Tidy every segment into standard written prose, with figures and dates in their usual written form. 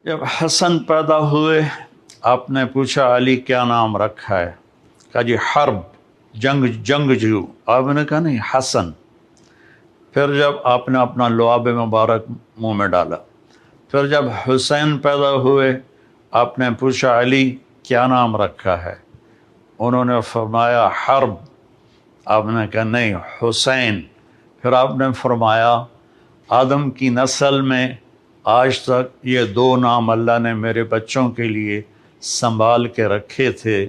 جب حسن پیدا ہوئے آپ نے پوچھا علی کیا نام رکھا ہے؟ کہا جی حرب، جنگجو۔ آپ نے کہا نہیں حسن۔ پھر جب آپ نے اپنا لعاب مبارک منہ میں ڈالا، پھر جب حسین پیدا ہوئے آپ نے پوچھا علی کیا نام رکھا ہے؟ انہوں نے فرمایا حرب۔ آپ نے کہا نہیں حسین۔ پھر آپ نے فرمایا آدم کی نسل میں آج تک یہ دو نام اللہ نے میرے بچوں کے لیے سنبھال کے رکھے تھے،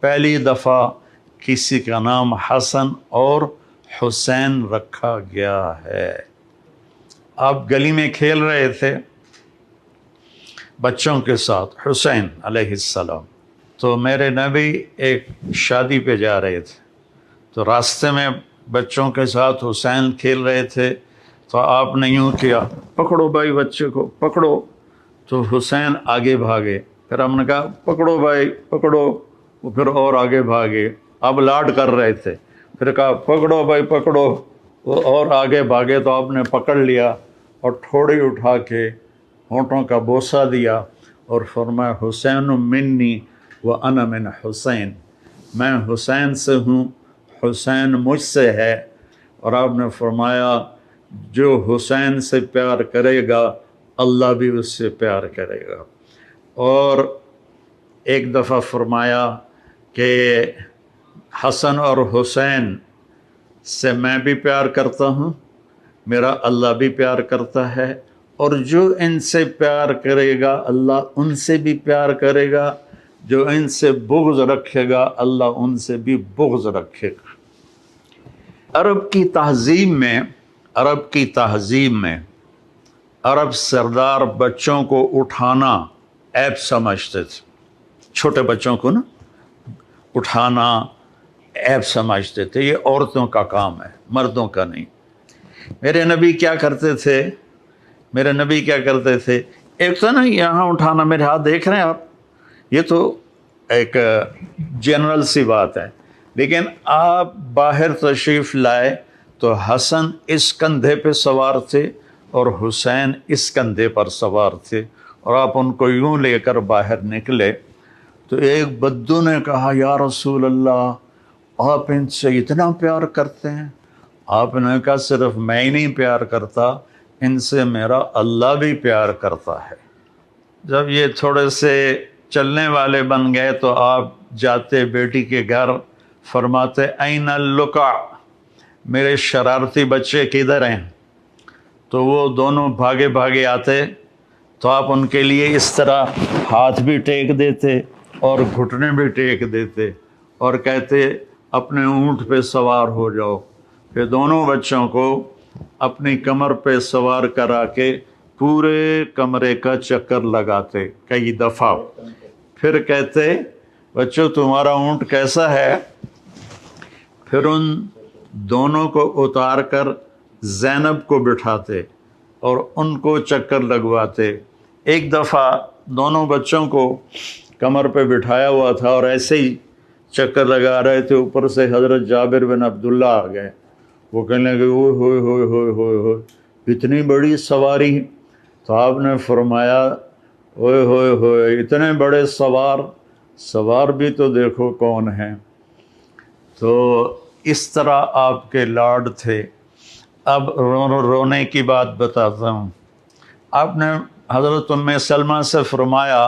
پہلی دفعہ کسی کا نام حسن اور حسین رکھا گیا ہے۔ آپ گلی میں کھیل رہے تھے بچوں کے ساتھ، حسین علیہ السلام، تو میرے نبی ایک شادی پہ جا رہے تھے، تو راستے میں بچوں کے ساتھ حسین کھیل رہے تھے، تو آپ نے یوں کیا پکڑو بھائی بچے کو پکڑو، تو حسین آگے بھاگے۔ پھر ہم نے کہا پکڑو بھائی پکڑو، وہ پھر اور آگے بھاگے، اب لاڈ کر رہے تھے، پھر کہا پکڑو بھائی پکڑو، وہ اور آگے بھاگے، تو آپ نے پکڑ لیا اور ٹھوڑی اٹھا کے ہونٹوں کا بوسہ دیا اور فرمایا حسین منی وانا من حسین، میں حسین سے ہوں، حسین مجھ سے ہے۔ اور آپ نے فرمایا جو حسین سے پیار کرے گا اللہ بھی اس سے پیار کرے گا۔ اور ایک دفعہ فرمایا کہ حسن اور حسین سے میں بھی پیار کرتا ہوں، میرا اللہ بھی پیار کرتا ہے، اور جو ان سے پیار کرے گا اللہ ان سے بھی پیار کرے گا، جو ان سے بغض رکھے گا اللہ ان سے بھی بغض رکھے گا۔ عرب کی تہذیب میں عرب سردار بچوں کو اٹھانا عیب سمجھتے تھے، چھوٹے بچوں کو نا اٹھانا عیب سمجھتے تھے، یہ عورتوں کا کام ہے مردوں کا نہیں۔ میرے نبی کیا کرتے تھے؟ ایک تو نا یہاں اٹھانا، میرے ہاتھ دیکھ رہے ہیں آپ، یہ تو ایک جنرل سی بات ہے، لیکن آپ باہر تشریف لائے تو حسن اس کندھے پہ سوار تھے اور حسین اس کندھے پر سوار تھے، اور آپ ان کو یوں لے کر باہر نکلے تو ایک بدو نے کہا یا رسول اللہ آپ ان سے اتنا پیار کرتے ہیں؟ آپ نے کہا صرف میں ہی نہیں پیار کرتا، ان سے میرا اللہ بھی پیار کرتا ہے۔ جب یہ تھوڑے سے چلنے والے بن گئے تو آپ جاتے بیٹی کے گھر، فرماتے این اللقع، میرے شرارتی بچے کدھر ہیں؟ تو وہ دونوں بھاگے بھاگے آتے تو آپ ان کے لیے اس طرح ہاتھ بھی ٹیک دیتے اور گھٹنے بھی ٹیک دیتے اور کہتے اپنے اونٹ پہ سوار ہو جاؤ۔ پھر دونوں بچوں کو اپنی کمر پہ سوار کرا کے پورے کمرے کا چکر لگاتے کئی دفعہ، پھر کہتے بچوں تمہارا اونٹ کیسا ہے؟ پھر ان دونوں کو اتار کر زینب کو بٹھاتے اور ان کو چکر لگواتے۔ ایک دفعہ دونوں بچوں کو کمر پہ بٹھایا ہوا تھا اور ایسے ہی چکر لگا رہے تھے، اوپر سے حضرت جابر بن عبداللہ آ گئے، وہ کہنے لگے اوئے ہوئے ہوئے ہوئے ہوئے ہوئے اتنی بڑی سواری۔ تو آپ نے فرمایا اوئے ہوئے ہوئے اتنے بڑے سوار بھی تو دیکھو کون ہیں۔ تو اس طرح آپ کے لاڈ تھے۔ اب رونے کی بات بتاتا ہوں۔ آپ نے حضرت ام سلمہ سے فرمایا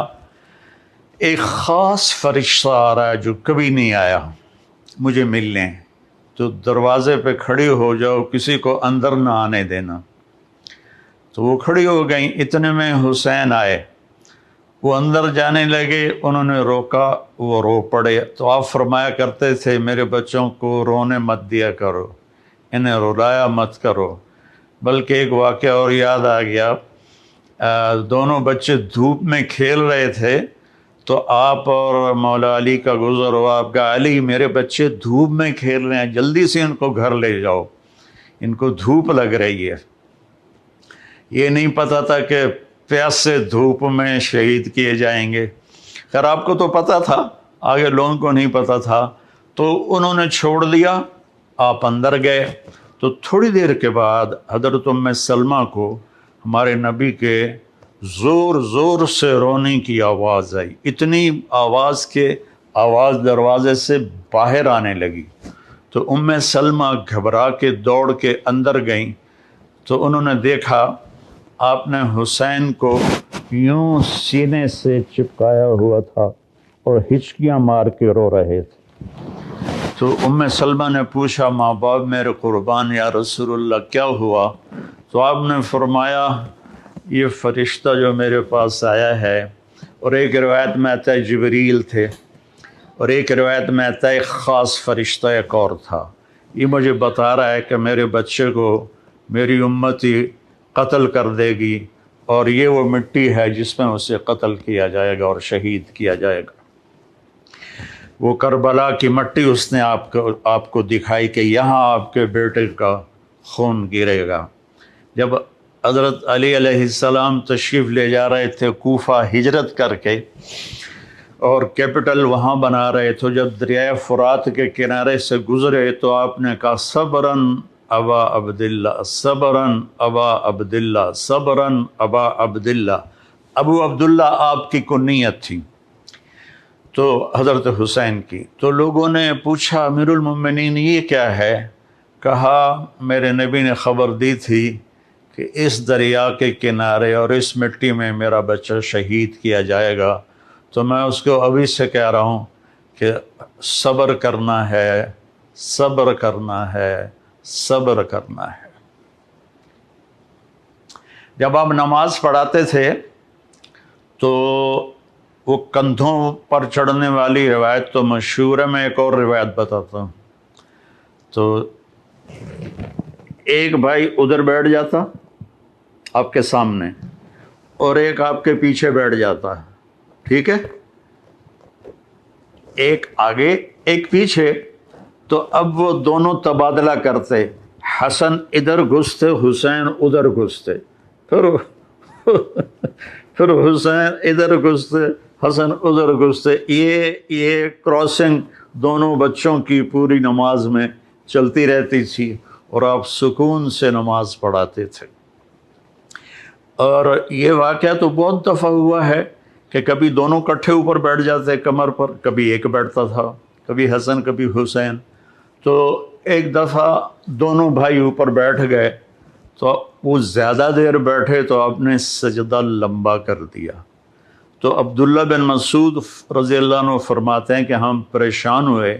ایک خاص فرشتہ آ رہا ہے جو کبھی نہیں آیا مجھے ملنے، تو دروازے پہ کھڑی ہو جاؤ، کسی کو اندر نہ آنے دینا۔ تو وہ کھڑی ہو گئیں، اتنے میں حسین آئے، وہ اندر جانے لگے، انہوں نے روکا، وہ رو پڑے۔ تو آپ فرمایا کرتے تھے میرے بچوں کو رونے مت دیا کرو، انہیں رلایا مت کرو۔ بلکہ ایک واقعہ اور یاد آ گیا، دونوں بچے دھوپ میں کھیل رہے تھے تو آپ اور مولا علی کا گزر ہوا، آپ کہا علی میرے بچے دھوپ میں کھیل رہے ہیں، جلدی سے ان کو گھر لے جاؤ، ان کو دھوپ لگ رہی ہے۔ یہ نہیں پتا تھا کہ پیاس سے دھوپ میں شہید کیے جائیں گے۔ خیر آپ کو تو پتا تھا، آگے لوگوں کو نہیں پتا تھا، تو انہوں نے چھوڑ دیا، آپ اندر گئے۔ تو تھوڑی دیر کے بعد حضرت ام سلمہ کو ہمارے نبی کے زور زور سے رونے کی آواز آئی، اتنی آواز کہ آواز دروازے سے باہر آنے لگی۔ تو ام سلمہ گھبرا کے دوڑ کے اندر گئیں تو انہوں نے دیکھا آپ نے حسین کو یوں سینے سے چپکایا ہوا تھا اور ہچکیاں مار کے رو رہے تھے۔ تو ام سلمہ نے پوچھا ماں باپ میرے قربان یا رسول اللہ کیا ہوا؟ تو آپ نے فرمایا یہ فرشتہ جو میرے پاس آیا ہے، اور ایک روایت میں آتا ہے جبریل تھے، اور ایک روایت میں آتا ہے ایک خاص فرشتہ ایک اور تھا، یہ مجھے بتا رہا ہے کہ میرے بچے کو میری امتی قتل کر دے گی، اور یہ وہ مٹی ہے جس میں اسے قتل کیا جائے گا اور شہید کیا جائے گا۔ وہ کربلا کی مٹی اس نے آپ کو دکھائی کہ یہاں آپ کے بیٹے کا خون گرے گا۔ جب حضرت علی علیہ السلام تشریف لے جا رہے تھے کوفہ ہجرت کر کے، اور کیپٹل وہاں بنا رہے تھے، جب دریائے فرات کے کنارے سے گزرے تو آپ نے کہا صبراً ابا عبداللہ، صبراً ابا عبداللہ، صبراً ابا عبداللہ۔ ابو عبداللہ آپ کی کنیت تھی تو حضرت حسین کی۔ تو لوگوں نے پوچھا امیر المومنین یہ کیا ہے؟ کہا میرے نبی نے خبر دی تھی کہ اس دریا کے کنارے اور اس مٹی میں میرا بچہ شہید کیا جائے گا، تو میں اس کو ابھی سے کہہ رہا ہوں کہ صبر کرنا ہے، صبر کرنا ہے، صبر کرنا ہے۔ جب آپ نماز پڑھاتے تھے تو وہ کندھوں پر چڑھنے والی روایت تو مشہور ہے، میں ایک اور روایت بتاتا ہوں۔ تو ایک بھائی ادھر بیٹھ جاتا آپ کے سامنے، اور ایک آپ کے پیچھے بیٹھ جاتا ہے، ٹھیک ہے، ایک آگے ایک پیچھے۔ تو اب وہ دونوں تبادلہ کرتے، حسن ادھر گھستے حسین ادھر گھستے، پھر حسین ادھر گھستے حسن ادھر گھستے، یہ کراسنگ دونوں بچوں کی پوری نماز میں چلتی رہتی تھی، اور آپ سکون سے نماز پڑھاتے تھے۔ اور یہ واقعہ تو بہت دفعہ ہوا ہے کہ کبھی دونوں کٹھے اوپر بیٹھ جاتے کمر پر، کبھی ایک بیٹھتا تھا، کبھی حسن کبھی حسین۔ تو ایک دفعہ دونوں بھائی اوپر بیٹھ گئے تو وہ زیادہ دیر بیٹھے تو آپ نے سجدہ لمبا کر دیا۔ تو عبداللہ بن مسعود رضی اللہ عنہ فرماتے ہیں کہ ہم پریشان ہوئے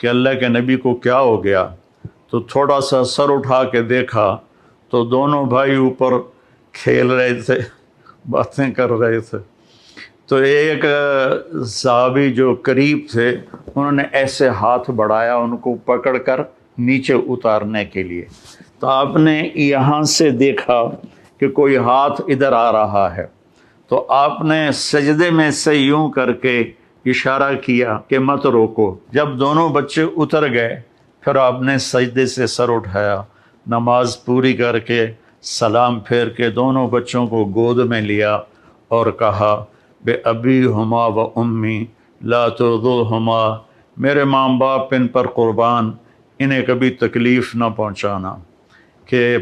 کہ اللہ کے نبی کو کیا ہو گیا، تو تھوڑا سا سر اٹھا کے دیکھا تو دونوں بھائی اوپر کھیل رہے تھے، باتیں کر رہے تھے۔ تو ایک صحابی جو قریب تھے انہوں نے ایسے ہاتھ بڑھایا ان کو پکڑ کر نیچے اتارنے کے لیے، تو آپ نے یہاں سے دیکھا کہ کوئی ہاتھ ادھر آ رہا ہے، تو آپ نے سجدے میں سے یوں کر کے اشارہ کیا کہ مت روکو۔ جب دونوں بچے اتر گئے پھر آپ نے سجدے سے سر اٹھایا، نماز پوری کر کے سلام پھیر کے دونوں بچوں کو گود میں لیا اور کہا بے ابی ہما و امی لا ترضوہما، میرے ماں باپ ان پر قربان، انہیں کبھی تکلیف نہ پہنچانا۔ کہ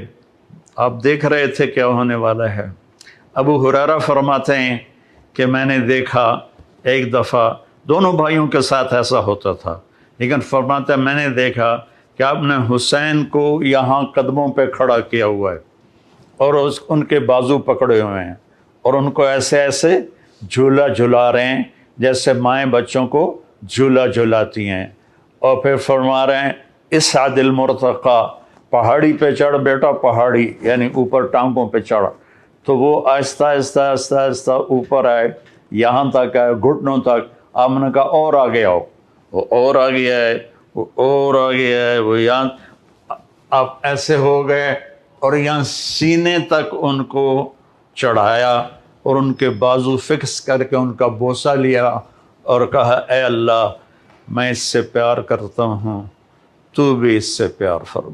آپ دیکھ رہے تھے کیا ہونے والا ہے۔ ابو ہریرہ فرماتے ہیں کہ میں نے دیکھا ایک دفعہ دونوں بھائیوں کے ساتھ ایسا ہوتا تھا، لیکن فرماتے ہیں میں نے دیکھا کہ آپ نے حسین کو یہاں قدموں پہ کھڑا کیا ہوا ہے اور ان کے بازو پکڑے ہوئے ہیں اور ان کو ایسے ایسے جھولا جھلا رہے ہیں جیسے مائیں بچوں کو جھولا جھلاتی ہیں، اور پھر فرما رہے ہیں اسعد المرتقی، پہاڑی پہ چڑھ بیٹا، پہاڑی یعنی اوپر ٹانگوں پہ چڑھ۔ تو وہ آہستہ آہستہ آہستہ آہستہ اوپر آئے، یہاں تک آئے گھٹنوں تک۔ آپ نے کہا اور آگے آؤ، وہ اور آگے آئے، وہ اور آگے آئے، وہ یہاں آپ ایسے ہو گئے اور یہاں سینے تک ان کو چڑھایا اور ان کے بازو فکس کر کے ان کا بوسہ لیا اور کہا اے اللہ میں اس سے پیار کرتا ہوں، تو بھی اس سے پیار فرما۔